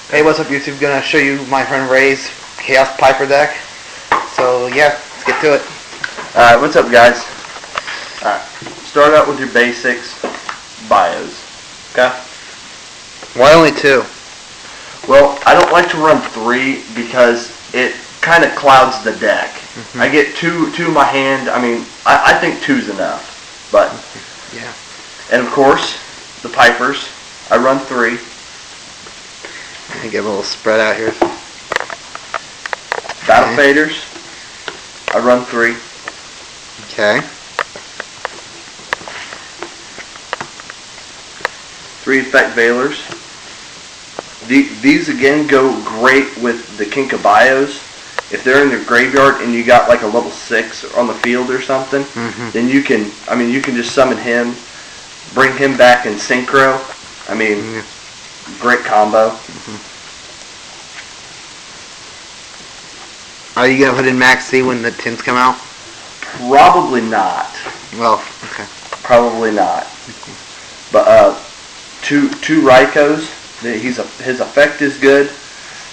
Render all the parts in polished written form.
Hey, what's up, YouTube? Gonna show you my friend Ray's Chaos Piper deck. So yeah, let's get to it. Alright, what's up, guys? Alright, start out with your basics, bios. Okay? Why only 2? Well, I don't like to run 3 because it kind of clouds the deck. I get two in my hand. I mean, I think 2's enough. But yeah. And of course, the Pipers. I run 3. Let me get a little spread out here. Battle Faders. I run 3. Okay. 3 Effect Veilers. These again go great with the Kinkabios. If they're in your graveyard and you got like a level 6 on the field or something, then you can just summon him, bring him back in synchro. I mean, great combo. Are you gonna put in Max C when the tins come out? Probably not. Well, okay. Probably not. But two Raikos. His effect is good.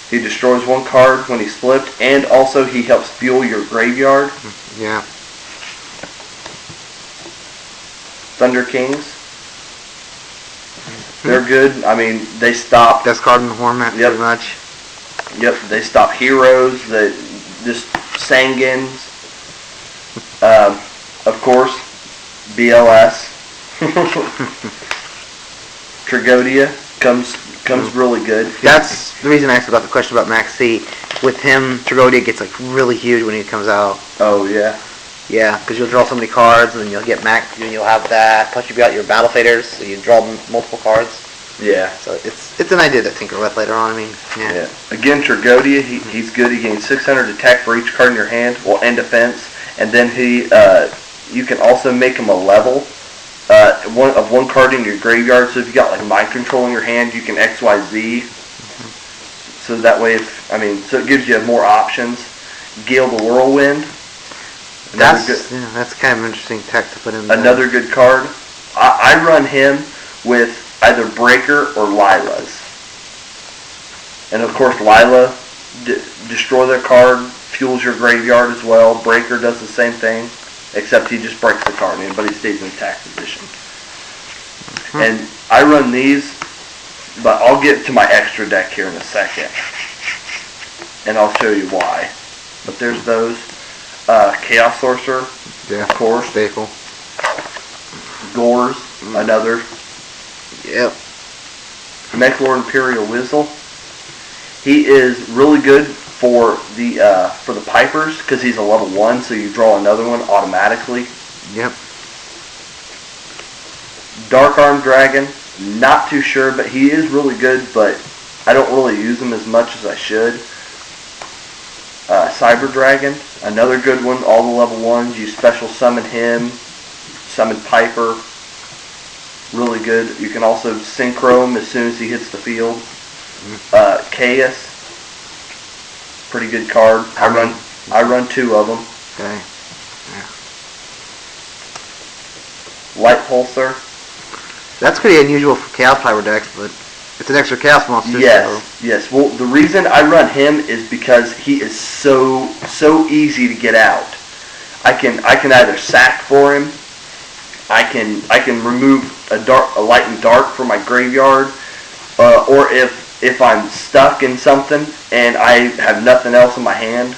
He destroys 1 card when he's flipped, and also he helps fuel your graveyard. Yeah. Thunder Kings. They're good. I mean, they stop. Discarding the format pretty much. Yep, they stop heroes. That just Sangins. Of course, BLS. Trigodia comes really good. That's the reason I asked about the question about Max C. With him, Trigodia gets like really huge when he comes out. Oh yeah. Yeah, because you'll draw so many cards, and then you'll get Max, and you'll have that. Plus, you've got your Battle Faders, so you draw multiple cards. Yeah. So it's an idea to tinker with later on. I mean, yeah. Again, Trigodia, he's good. He gains 600 attack for each card in your hand, and defense. And then you can also make him a level. One card in your graveyard. So if you got like Mind Control in your hand, you can XYZ. So that way, so it gives you more options. Gale the Whirlwind. That's kind of an interesting tech to put in there. Another good card. I run him with either Breaker or Lila's. And of course, Lila, destroy their card, fuels your graveyard as well. Breaker does the same thing, except he just breaks the card, but he stays in attack position. And I run these, but I'll get to my extra deck here in a second. And I'll show you why. But there's those. Chaos Sorcerer, of course. Staple. Gores, another. Yep. Mechlor Imperial Whistle. He is really good for the Pipers because he's a level 1, so you draw another one automatically. Yep. Dark Arm Dragon, not too sure, but he is really good, but I don't really use him as much as I should. Cyber Dragon, another good one, all the level 1s. You special summon him, summon Piper, really good. You can also synchro him as soon as he hits the field. Chaos, pretty good card. I run 2 of them. Okay. Yeah. Light Pulsar. That's pretty unusual for Chaos Piper decks, but it's an extra Chaos monster. Yes. Well, the reason I run him is because he is so easy to get out. I can either sack for him. I can remove a light and dark from my graveyard, or if I'm stuck in something and I have nothing else in my hand,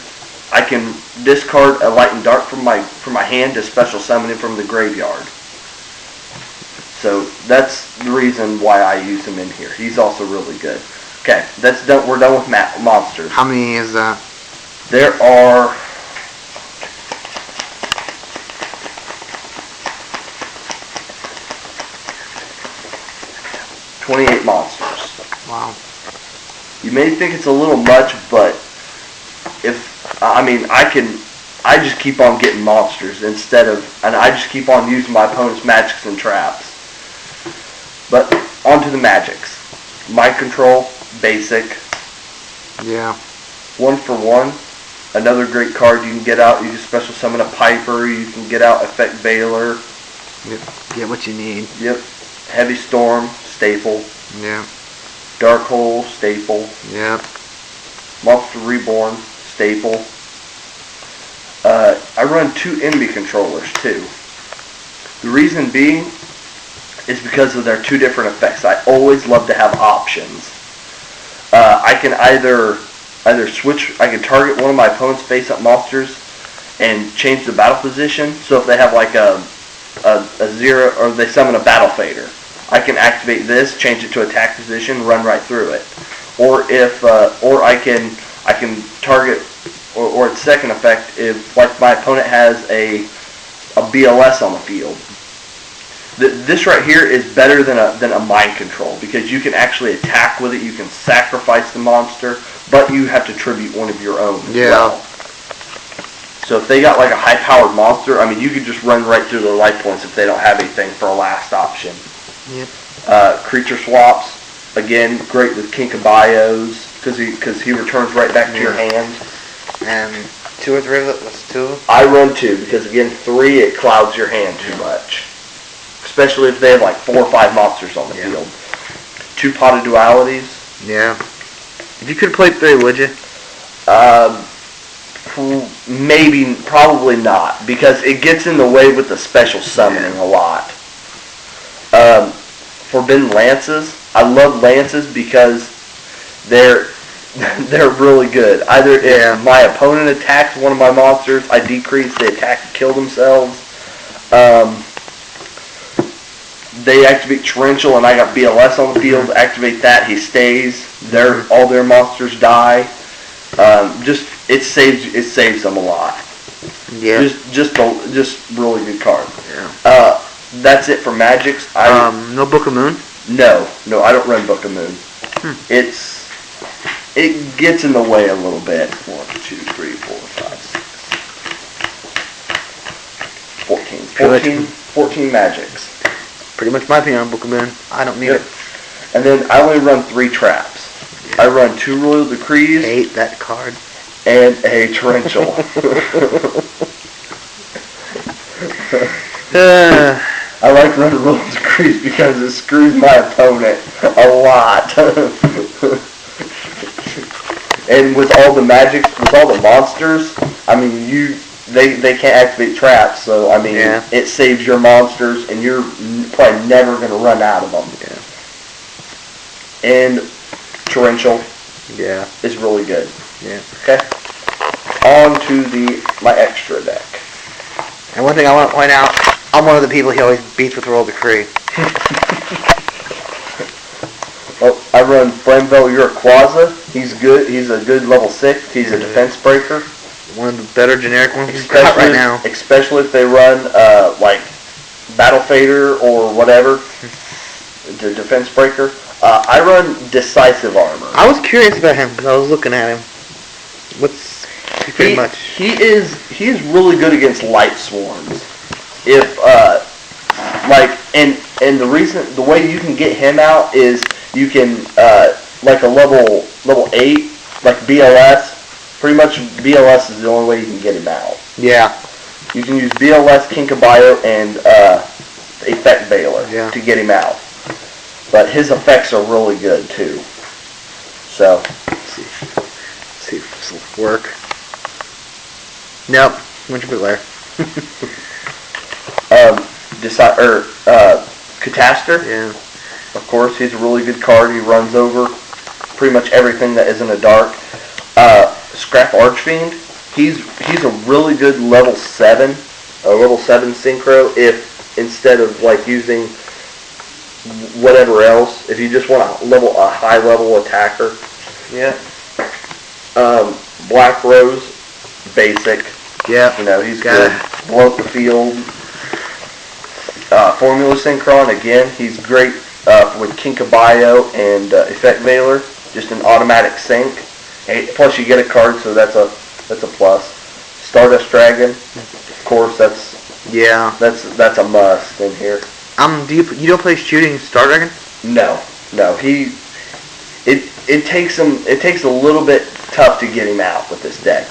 I can discard a light and dark from my hand to special summon him from the graveyard. So that's the reason why I use him in here. He's also really good. Okay, that's done. We're done with monsters. How many is that? There are 28 monsters. Wow. You may think it's a little much, but I just keep on getting monsters and I just keep on using my opponent's magics and traps. But onto the magics. Mind Control, basic. Yeah. 1 for 1. Another great card you can get out. You can special summon a Piper. You can get out Effect Veiler. Yep. Get what you need. Yep. Heavy Storm, staple. Yeah. Dark Hole, staple. Yeah. Monster Reborn, staple. I run 2 enemy controllers too. The reason being is because of their 2 different effects. I always love to have options. I can either switch. I can target one of my opponent's face-up monsters and change the battle position. So if they have like a 0, or they summon a Battle Fader, I can activate this, change it to attack position, run right through it. Or if I can target, or its second effect, if like my opponent has a BLS on the field. This right here is better than a mind control, because you can actually attack with it. You can sacrifice the monster, but you have to tribute one of your own as well. So if they got like a high-powered monster, I mean, you could just run right through their life points if they don't have anything for a last option. Yep. Creature swaps, again, great with Kinkabios, because he returns right back to your hand. And 2 or 3 of it? What's 2? I run 2, because again, 3, it clouds your hand too much. Especially if they have like 4 or 5 monsters on the field. 2 potted dualities. Yeah. If you could play 3, would you? Maybe, probably not, because it gets in the way with the special summoning a lot. Forbidden Lances. I love Lances because they're really good. Either if my opponent attacks one of my monsters, I decrease the attack to kill themselves. They activate Torrential, and I got BLS on the field. Activate that, he stays. All their monsters die. It saves them a lot. Yeah. Just really good card. Yeah. That's it for Magics. No Book of Moon? No, I don't run Book of Moon. It gets in the way a little bit. 1, 2, 3, 4, 5, 6, 14 Magics. Pretty much my opinion on Book of Moon. I don't need it. And then I only run 3 traps. I run 2 Royal Decrees. I hate that card. And a Torrential. I like running Royal Decrees because it screws my opponent a lot. And with all the magic, with all the monsters, I mean, they can't activate traps, so I mean, it saves your monsters, and you're probably never going to run out of them. Yeah. And Torrential. Yeah. Is really good. Yeah. Okay. On to my extra deck. And one thing I want to point out, I'm one of the people he always beats with Royal Decree. Well, I run Flamvell Uraquaza. He's good. He's a good level 6. He's a defense breaker. One of the better generic ones we've got right now. Especially if they run like Battle Fader or whatever, the defense breaker. I run Decisive Armor. I was curious about him because I was looking at him. Pretty much? He is really good against Light Swarms. If and the way you can get him out is you can like a level 8, like BLS. Pretty much BLS is the only way you can get him out. Yeah. You can use BLS, Kinkabiyo, and Effect Veiler to get him out. But his effects are really good too. So. Let's see if this will work. Nope. Went to put there. Catastor. Yeah. Of course, he's a really good card. He runs over pretty much everything that isn't a dark. Scrap Archfiend. He's a really good level 7 synchro. If instead of like using whatever else, if you just want a high level attacker. Yeah. Black Rose, basic. Yeah. He's good. Blow up the field. Formula Synchron, again, he's great with Kinkabiyo and Effect Veiler. Just an automatic sync. Plus you get a card, so that's a plus. Stardust Dragon, of course, that's a must in here. You don't play shooting Star Dragon? No. It takes a little bit tough to get him out with this deck.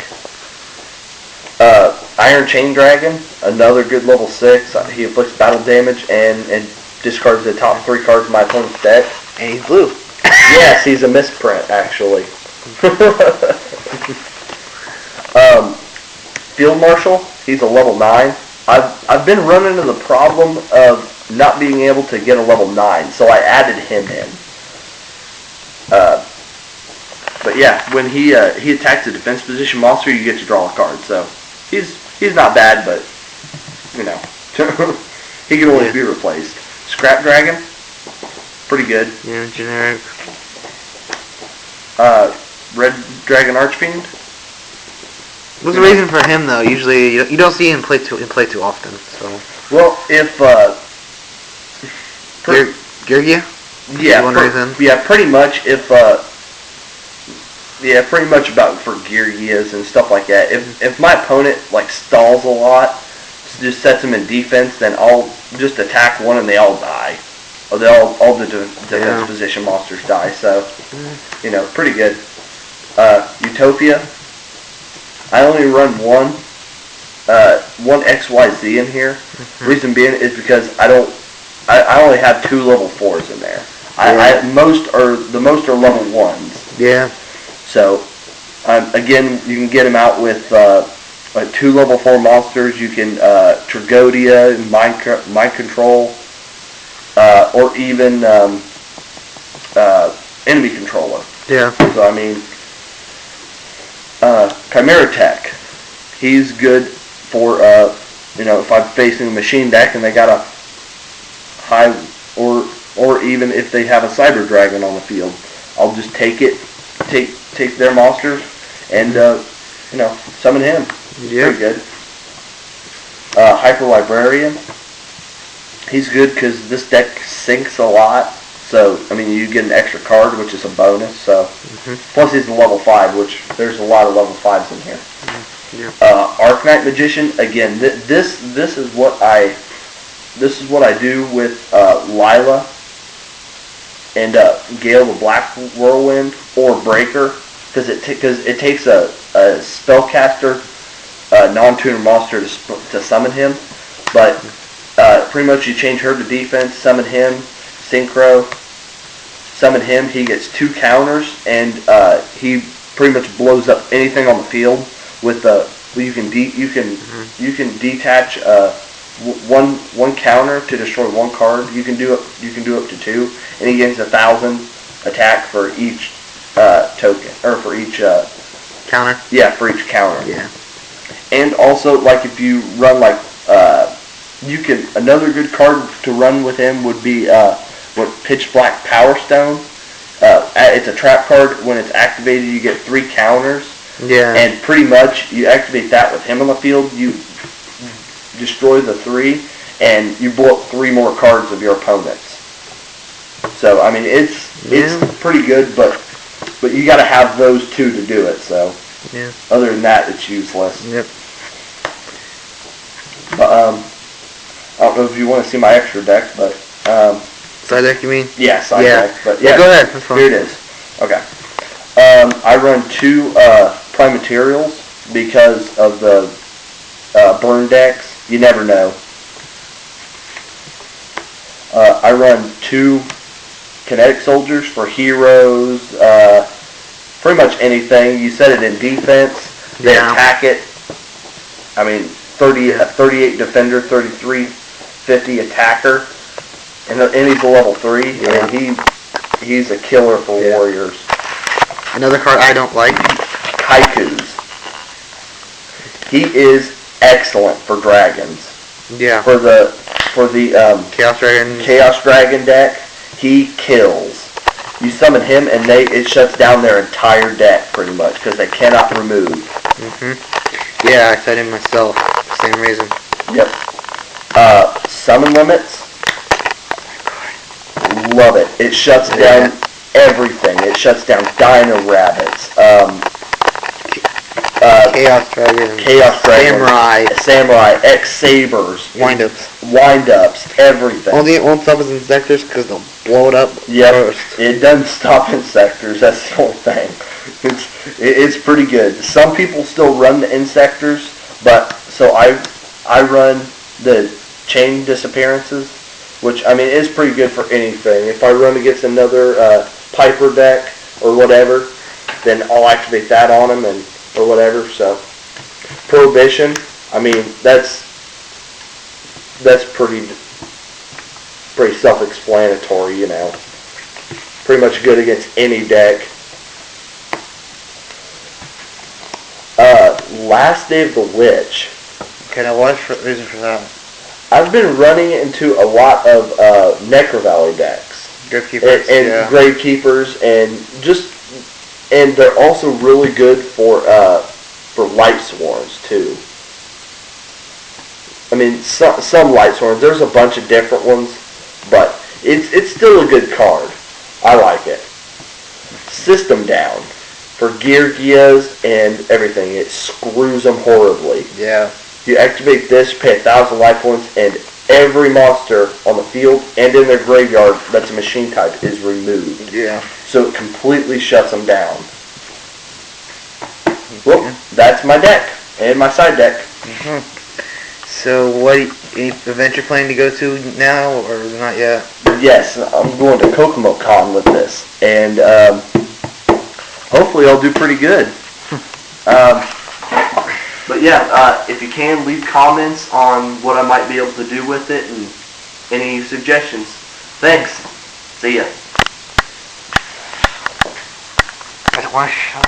Iron Chain Dragon, another good level 6. He inflicts battle damage and discards the top 3 cards of my opponent's deck. And he's blue. Yes, he's a misprint, actually. Field Marshal, he's a level 9. I've been running into the problem of not being able to get a level 9, so I added him in. But yeah, when he attacks a defense position monster, you get to draw a card. So he's not bad, but you know he can always be replaced. Scrap Dragon, pretty good. Yeah, generic. Red Dragon Archfiend. What's the reason for him though? Usually you don't see him play too often. So Well, if Yugioh? yeah, pretty much pretty much about for gear years and stuff like that. If my opponent like stalls a lot, just sets them in defense, then I'll just attack one and they all die, or all the defense position monsters die. So pretty good. Utopia. I only run one XYZ in here. Reason being is because I only have 2 level 4s in there. The most are level 1s. Yeah. So again, you can get them out with 2 level 4 monsters. You can Tragodia, Mind Control, or even Enemy Controller. Yeah. So I mean, Chimera Tech, he's good for if I'm facing a machine deck and they got a high or even if they have a Cyber Dragon on the field, I'll just take their monsters and summon him. Yeah. Pretty good. Hyper Librarian, he's good because this deck sinks a lot. So, I mean, you get an extra card, which is a bonus. So, plus he's a level 5, which there's a lot of level 5s in here. Arcanite Magician, again, this is what I do with Lila and Gale the Black Whirlwind or Breaker, because it takes a spellcaster non-tuner monster to summon him, but pretty much you change her to defense, summon him, synchro, summon him, he gets 2 counters, and he pretty much blows up anything on the field with you can detach one counter to destroy 1 card. You can do up to 2, and he gains 1,000 attack for each token, or for each counter. Yeah, for each counter. Yeah. And also, like if you run another good card to run with him would be Pitch Black Power Stone. It's a trap card. When it's activated, you get 3 counters. Yeah. And pretty much, you activate that with him on the field, you destroy the 3, and you blow up 3 more cards of your opponent's. So I mean, it's pretty good, but you got to have those 2 to do it. So other than that, it's useless. Yep. But I don't know if you want to see my extra deck, but Side deck, you mean? yeah, side deck. But yeah, go ahead. That's fine. Here it is. Okay. I run 2 Prime Materials because of the burn decks. You never know. I run 2 Kinetic Soldiers for heroes. Pretty much anything. You set it in defense. They attack it. I mean, 38 defender, 33, 50 attacker, and he's a level 3, and he's a killer for warriors. Another card I don't like. Haikus. He is excellent for dragons. Yeah. For the Chaos Dragon deck, he kills. You summon him and it shuts down their entire deck pretty much because they cannot remove. Yeah, I set him myself. Same reason. Yep. Summon limits. Love it. It shuts down everything. It shuts down Dino Rabbits. Chaos Dragon. Samurai. X-Sabers. Wind-ups. Everything. Only won't stop as Insectors because they'll blow it up first. It doesn't stop Insectors. That's the whole thing. It's pretty good. Some people still run the Insectors, but so I run the Chain Disappearances, which I mean is pretty good for anything. If I run against another Piper deck or whatever, then I'll activate that on them and or whatever. So Prohibition, I mean that's pretty self-explanatory, you know. Pretty much good against any deck. Last Day of the Witch. Okay, now what's the reason for that? I've been running into a lot of Necro Valley decks. Gravekeepers, and yeah. Gravekeepers, and they're also really good for Light Sworns too. I mean, some Light Sworns. There's a bunch of different ones, but it's still a good card. I like it. System Down for Yugiohs and everything. It screws them horribly. Yeah. You activate this, pay 1,000 life points, and every monster on the field and in their graveyard that's a machine type is removed. Yeah. So it completely shuts them down. Well, that's my deck and my side deck. Mm-hmm. So, any event you're planning to go to now, or not yet? Yes, I'm going to Kokomo Con with this, and hopefully I'll do pretty good. But yeah, if you can, leave comments on what I might be able to do with it and any suggestions. Thanks. See ya. I don't want to show.